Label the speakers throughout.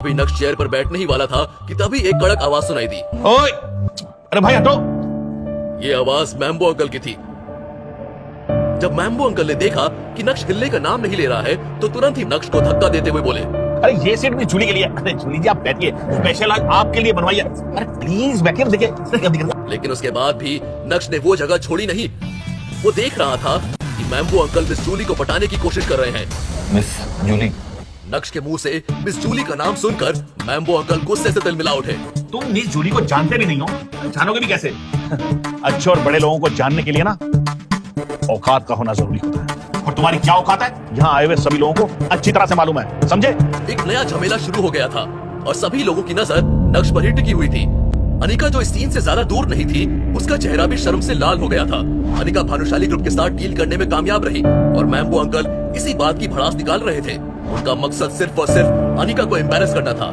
Speaker 1: अभी नक्श चेयर पर बैठने ही वाला था कि तभी एक कड़क आवाज सुनाई दी।
Speaker 2: ओए, अरे भाई हटो।
Speaker 1: ये आवाज मैम्बो अंकल की थी। जब मैम्बो अंकल ने देखा कि नक्श हिलने का नाम नहीं ले रहा है तो तुरंत ही नक्श को धक्का देते हुए बोले,
Speaker 2: अरे ये सीट भी जूली के लिए। अरे जूली जी आप बैठिए, स्पेशल आज आपके लिए बनवाई है। अरे प्लीज बैठिए, देखिए।
Speaker 1: लेकिन उसके बाद भी नक्श ने वो जगह छोड़ी नहीं। वो देख रहा था कि मैम्बो अंकल मिस जूली को पटाने की कोशिश कर रहे हैं।
Speaker 2: मिस जूली।
Speaker 1: नक्श के मुंह से मिस जूली का नाम सुनकर मैम्बो अंकल गुस्से से तिलमिला उठे।
Speaker 2: तुम मिस जूली को जानते भी नहीं हो, जानोगे भी कैसे? अच्छे और बड़े लोगों को जानने के लिए ना औकात का होना जरूरी होता है, और तुम्हारी क्या औकात है यहाँ आए हुए सभी लोगों को अच्छी तरह से मालूम है, समझे?
Speaker 1: एक नया झमेला शुरू हो गया था और सभी लोगों की नजर नक्श पर ही टिकी हुई थी। अनिका जो इस सीन से ज्यादा दूर नहीं थी, उसका चेहरा भी शर्म से लाल हो गया था। अनिका भानुशाली ग्रुप के साथ डील करने में कामयाब रही और मैम्बो अंकल इसी बात की भड़ास निकाल रहे थे। उनका मकसद सिर्फ और सिर्फ अनिका को एम्बैरेस करना था।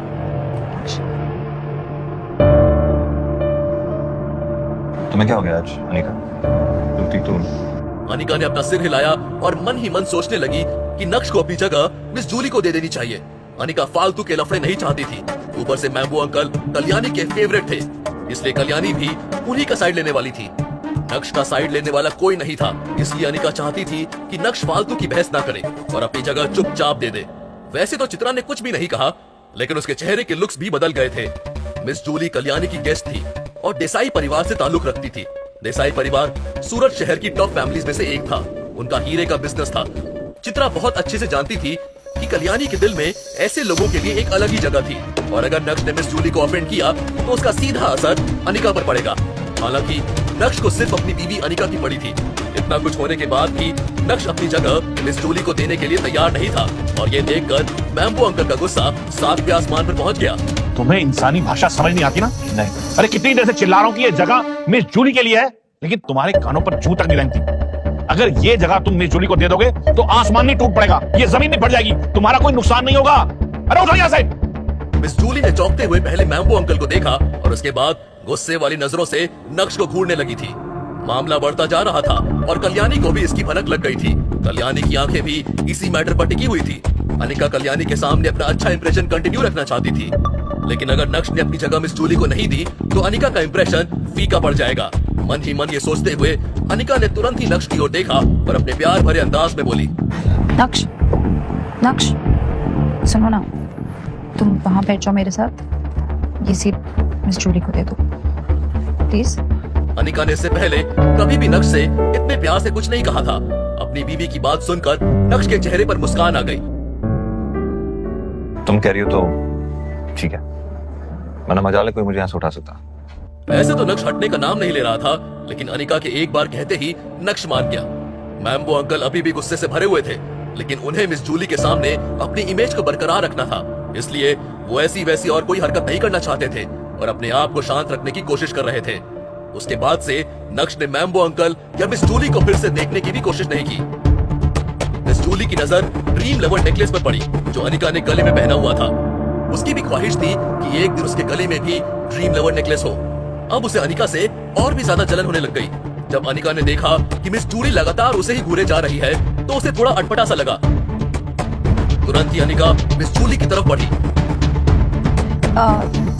Speaker 3: तुम्हें क्या हो गया आज अनिका?
Speaker 1: अनिका ने अपना सिर हिलाया और मन ही मन सोचने लगी कि नक्श को अपनी जगह मिस जूली को दे देनी चाहिए। अनिका फालतू के लफड़े नहीं चाहती थी। ऊपर से मैम्बो अंकल कल्याणी के फेवरेट थे, इसलिए कल्याणी भी उन्हीं का साइड लेने वाली थी। नक्श का साइड लेने वाला कोई नहीं था, इसलिए अनिका चाहती थी कि नक्श फालतू की बहस ना करे और अपनी जगह चुपचाप दे दे। वैसे तो चित्रा ने कुछ भी नहीं कहा, लेकिन उसके चेहरे के लुक्स भी बदल गए थे। मिस जूली कल्याणी की गेस्ट थी और देसाई परिवार से ताल्लुक रखती थी। देसाई परिवार सूरत शहर की टॉप फैमिलीज में से एक था। उनका हीरे का बिजनेस था। चित्रा बहुत अच्छे से जानती थी कि कल्याणी के दिल में ऐसे लोगों के लिए एक अलग ही जगह थी और अगर नक्श ने मिस जूली को ऑफेंड किया तो उसका सीधा असर अनिका पर पड़ेगा। हालांकि नक्श को सिर्फ अपनी बीवी अनिका की पड़ी थी। इतना कुछ होने के बाद भी नक्श अपनी जगह मिस जूली को देने के लिए तैयार नहीं था और ये देखकर मैम्बो अंकल का गुस्सा सातवें आसमान पर पहुंच गया।
Speaker 2: तुम्हें इंसानी भाषा समझ नहीं आती ना?
Speaker 3: नहीं।
Speaker 2: अरे कितनी देर से चिल्ला रहा हूं कि ये जगह मिस जूली के लिए है, लेकिन तुम्हारे कानों पर जू तक नहीं लगती। अगर ये जगह तुम मिस जूली को दे दोगे तो आसमान नहीं टूट पड़ेगा, ये जमीन नहीं फट जाएगी, तुम्हारा कोई नुकसान नहीं होगा। अरे उठो यहाँ से।
Speaker 1: मिस जूली ने चौंकते हुए पहले मैम्बो अंकल को देखा और उसके बाद गुस्से वाली नजरों से नक्श को घूरने लगी थी। मामला बढ़ता जा रहा था और कल्याणी को भी इसकी भनक लग गई थी। कल्याणी की आंखें भी इसी मैटर पर टिकी हुई थी। अनिका कल्याणी के सामने अपना अच्छा इंप्रेशन कंटिन्यू रखना चाहती थी, लेकिन अगर नक्श ने अपनी जगह मिस जूली को नहीं दी तो अनिका का इंप्रेशन फीका पड़ जाएगा। मन ही मन ये सोचते हुए अनिका ने तुरंत ही नक्श की ओर देखा और अपने प्यार भरे अंदाज में बोली,
Speaker 4: नक्श, नक्श, सुनो ना, तुम वहां बैठ जाओ मेरे साथ। ये सीट मिस जूली को दे दो प्लीज।
Speaker 1: अनिका ने इससे पहले कभी भी नक्श से इतने प्यार से कुछ नहीं कहा था। अपनी बीवी की बात सुनकर नक्श के चेहरे पर मुस्कान आ गई।
Speaker 3: तुम कह रही हो तो ठीक है, वरना मजाल है कोई मुझे यहाँ से उठा सकता।
Speaker 1: ऐसे तो नक्श हटने का नाम नहीं ले रहा था, लेकिन अनिका के एक बार कहते ही नक्श मान गया। मैम्बो अंकल अभी भी गुस्से से भरे हुए थे, लेकिन उन्हें मिस जूली के सामने अपनी इमेज को बरकरार रखना था, इसलिए वो ऐसी वैसी और कोई हरकत नहीं करना चाहते थे और अपने आप को शांत रखने की कोशिश कर रहे थे। उसके बाद से नक्श ने मैम्बो अंकल या मिस जूली को फिर से देखने की भी कोशिश नहीं की। मिस जूली की नजर ड्रीम लवर नेकलेस पर पड़ी जो अनिका ने गले में पहना हुआ था। उसकी भी ख्वाहिश थी कि एक दिन उसके गले में भी ड्रीम लवर नेकलेस हो। अब उसे अनिका से और भी ज्यादा जलन होने लग गई। जब अनिका ने देखा कि मिस जूली लगातार उसे ही घूरे जा रही है तो उसे थोड़ा अटपटा सा लगा। तुरंत ही अनिका मिस जूली की तरफ बढ़ी।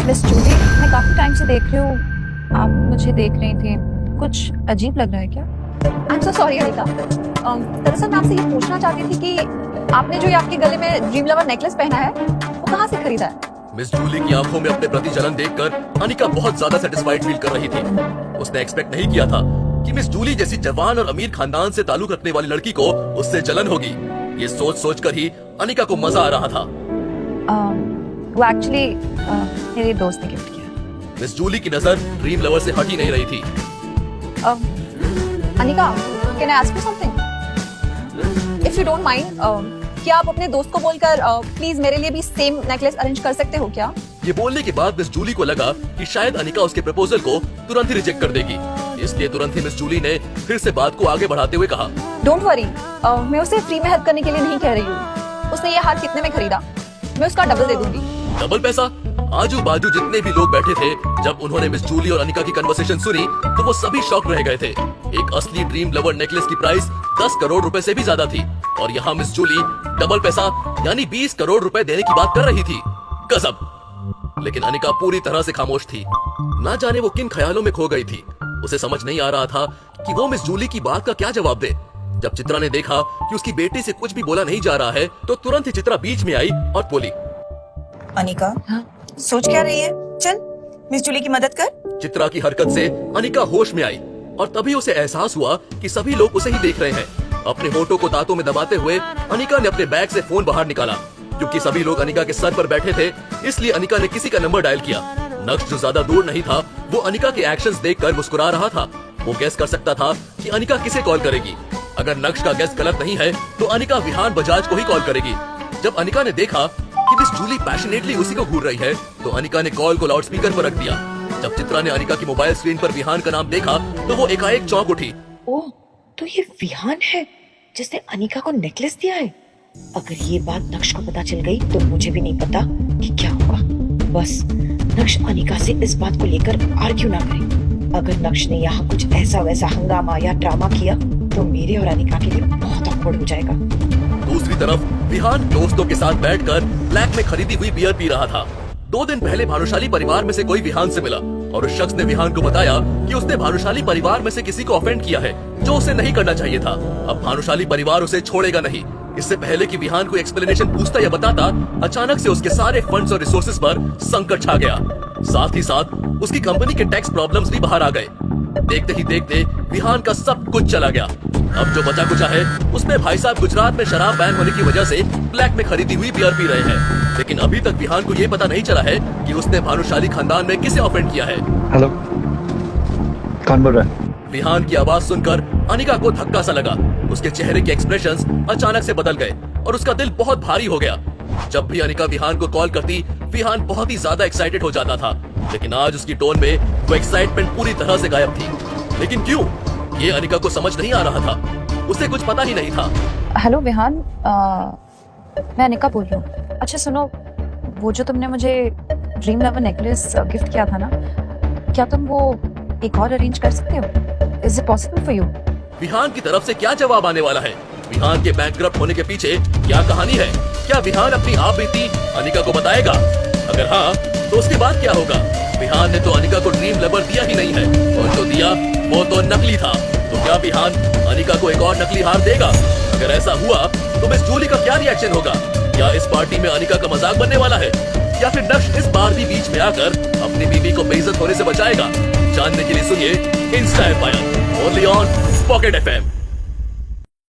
Speaker 4: मिस जूली, मैं काफी टाइम से देख रही हूँ, आप मुझे देख रही थी, कुछ अजीब लग रहा है क्या?
Speaker 5: I am so sorry Anika. दरअसल मैं आपसे ये पूछना चाहती थी कि आपने जो ये आपके गले में ड्रीम लवर नेकलेस पहना है वो कहाँ से खरीदा है?
Speaker 1: मिस जूली की आंखों में अपने प्रति जलन देखकर अनिका बहुत ज्यादा सेटिस्फाइड फील कर रही थी। उसने एक्सपेक्ट नहीं किया था कि मिस जूली जैसी जवान और अमीर खानदान से ताल्लुक रखने वाली लड़की को उससे जलन होगी। ये सोच कर ही अनिका को मजा आ रहा था।
Speaker 4: वो एक्चुअली मेरे दोस्त ने गिफ्ट किया।
Speaker 1: मिस जूली की नजर ड्रीम लवर से हट ही नहीं रही थी।
Speaker 5: Anika, can I ask you something? If you don't mind, क्या आप अपने दोस्त को बोलकर प्लीज मेरे लिए भी सेम नेकलेस अरेंज कर सकते हो क्या?
Speaker 1: ये बोलने के बाद मिस जूली को लगा कि शायद अनिका उसके प्रपोजल को तुरंत ही रिजेक्ट कर देगी, इसलिए तुरंत ही मिस जूली ने फिर से बात को आगे बढ़ाते हुए कहा,
Speaker 5: डोंट वरी, मैं उसे फ्री में हेल्प करने के लिए नहीं कह रही हूँ। उसने ये हार कितने में खरीदा, मैं उसका डबल दे दूंगी।
Speaker 1: डबल पैसा? आजू बाजू जितने भी लोग बैठे थे, जब उन्होंने मिस जूली और अनिका की कन्वर्सेशन सुनी तो वो सभी शॉक रह गए थे। एक असली ड्रीम लवर नेकलेस की प्राइस 10 करोड़ रुपए से भी ज्यादा थी और यहाँ मिस जूली डबल पैसा यानी 20 करोड़ रुपए देने की बात कर रही थी। गजब। लेकिन अनिका पूरी तरह से खामोश थी। ना जाने वो किन ख्यालों में खो गई थी। उसे समझ नहीं आ रहा था कि वो मिस जूली की बात का क्या जवाब दे। जब चित्रा ने देखा कि उसकी बेटी से कुछ भी बोला नहीं जा रहा है, तो तुरंत ही चित्रा बीच में आई और बोली,
Speaker 6: अनिका, सोच क्या रही है? चल मिस जूली की मदद कर।
Speaker 1: चित्रा की हरकत से अनिका होश में आई और तभी उसे एहसास हुआ कि सभी लोग उसे ही देख रहे हैं। अपने होठों को दांतों में दबाते हुए अनिका ने अपने बैग से फोन बाहर निकाला। क्योंकि सभी लोग अनिका के सर पर बैठे थे, इसलिए अनिका ने किसी का नंबर डायल किया। नक्श जो ज्यादा दूर नहीं था, वो अनिका के एक्शंस देखकर मुस्कुरा रहा था। वो गेस कर सकता था कि अनिका किसे कॉल करेगी। अगर नक्श का गेस गलत नहीं है, तो अनिका विहान बजाज को ही कॉल करेगी। जब अनिका ने देखा कि मिस जूली पैशनेटली उसी को घूर रही है, तो अनिका ने कॉल को लाउडस्पीकर पर रख दिया। जब चित्रा ने अनिका की मोबाइल स्क्रीन पर विहान का नाम देखा, तो वो एकाएक चौंक उठी।
Speaker 7: ओह, तो ये विहान है जिसने अनिका को नेकलेस दिया है। अगर ये बात नक्श को पता चल गई तो मुझे भी नहीं पता कि क्या होगा। बस नक्श अनिका से इस बात को लेकर आर्ग्यू ना करे। अगर नक्श ने यहाँ कुछ ऐसा वैसा हंगामा या ड्रामा किया तो मेरे और अनिका के लिए बहुत ऑकवर्ड हो जाएगा।
Speaker 1: दूसरी तरफ विहान दोस्तों के साथ बैठकर ब्लैक में खरीदी हुई बियर पी रहा था। 2 दिन पहले भानुशाली परिवार में से कोई विहान से मिला और उस शख्स ने विहान को बताया कि उसने भानुशाली परिवार में से किसी को ऑफेंड किया है, जो उसे नहीं करना चाहिए था। अब भानुशाली परिवार उसे छोड़ेगा नहीं। इससे पहले कि विहान को एक्सप्लेनेशन पूछता या बताता, अचानक से उसके सारे फंड्स और रिसोर्सेज पर संकट छा गया। साथ ही साथ उसकी कंपनी के टैक्स प्रॉब्लम्स भी बाहर आ गए। देखते ही देखते विहान का सब कुछ चला गया। अब जो बचा कुचा है, उसमें भाई साहब गुजरात में शराब बैन होने की वजह से ब्लैक में खरीदी हुई बियर पी रहे हैं। लेकिन अभी तक विहान को ये पता नहीं चला है कि उसने भानुशाली खानदान में किसे ऑफेंड किया है।
Speaker 3: हेलो, कौन बोल रहा है?
Speaker 1: विहान की आवाज सुनकर अनिका को धक्का सा लगा। उसके चेहरे के एक्सप्रेशंस अचानक से बदल गए और उसका दिल बहुत भारी हो गया। जब भी अनिका विहान को कॉल करती, विहान बहुत ही ज्यादा एक्साइटेड हो जाता था। लेकिन आज उसकी टोन में वो एक्साइटमेंट पूरी तरह से गायब थी। लेकिन क्यों? ये अनिका को समझ नहीं आ रहा था। उसे कुछ पता ही नहीं था।
Speaker 4: हेलो विहान, मैं अनिका बोल रही हूँ। अच्छा सुनो, वो जो तुमने मुझे ड्रीम लवर नेकलेस गिफ्ट किया था ना, क्या तुम वो एक और अरेंज कर सकते हो? Is it possible for you?
Speaker 1: Vihan की तरफ से क्या जवाब आने वाला है? विहान के बैंकक्रप्ट होने के पीछे क्या कहानी है? क्या विहान अपनी आप बीती अनिका को बताएगा? अगर हाँ, तो उसके बाद क्या होगा? विहान ने तो अनिका को ड्रीम लवर दिया ही नहीं है, और जो दिया वो तो नकली था। तो क्या विहान अनिका को एक और नकली हार देगा? अगर ऐसा हुआ तो मिस जूली का क्या रिएक्शन होगा? क्या इस पार्टी में अनिका का मजाक बनने वाला है, या फिर नक्श इस बार भी बीच में आकर अपनी बीवी को बेइज्जत होने से बचाएगा? जानने के लिए सुनिए insta empire, only on pocket FM।